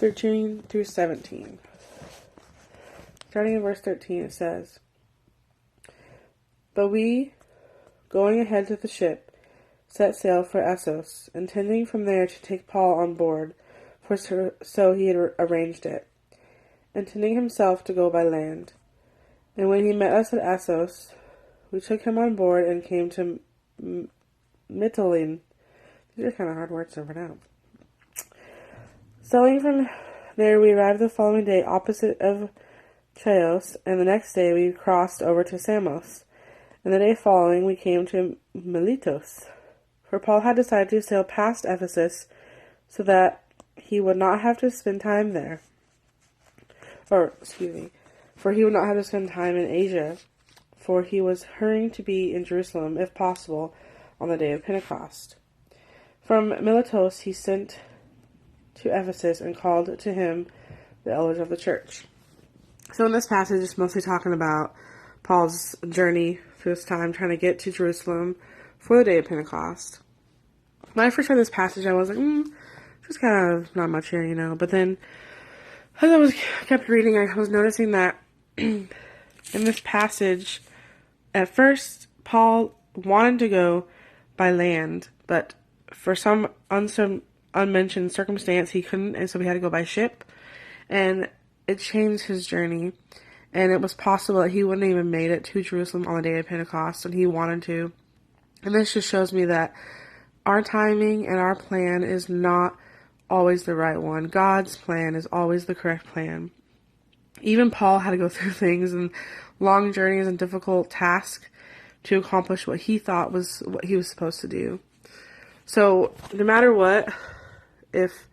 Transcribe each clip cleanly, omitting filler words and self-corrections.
13 through 17. Starting in verse 13, it says, But we, going ahead to the ship, set sail for Assos, intending from there to take Paul on board, for so he had arranged it, intending himself to go by land. And when he met us at Assos, we took him on board and came to Mytilene. These are kind of hard words to pronounce. Sailing from there, we arrived the following day opposite of Chios, and the next day we crossed over to Samos. And the day following, we came to Miletus, for Paul had decided to sail past Ephesus so that he would not have to spend time there. For he would not have to spend time in Asia, for he was hurrying to be in Jerusalem, if possible, on the day of Pentecost. From Miletus he sent to Ephesus and called to him the elders of the church. So in this passage, it's mostly talking about Paul's journey through this time, trying to get to Jerusalem for the day of Pentecost. When I first read this passage, I was like, just kind of not much here, But then, as I kept reading, I was noticing that in this passage, at first, Paul wanted to go by land, but for some unmentioned circumstance, he couldn't, and so he had to go by ship, and it changed his journey, and it was possible that he wouldn't even made it to Jerusalem on the day of Pentecost, and he wanted to. And this just shows me that our timing and our plan is not always the right one. God's plan is always the correct plan. Even Paul had to go through things and long journeys and difficult tasks to accomplish what he thought was what he was supposed to do. So, no matter what, if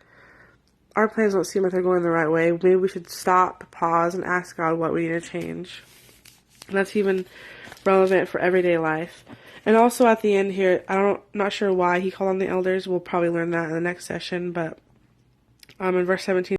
our plans don't seem like they're going the right way, maybe we should stop, pause, and ask God what we need to change. And that's even relevant for everyday life. And also at the end here, not sure why he called on the elders. We'll probably learn that in the next session, but in verse 17,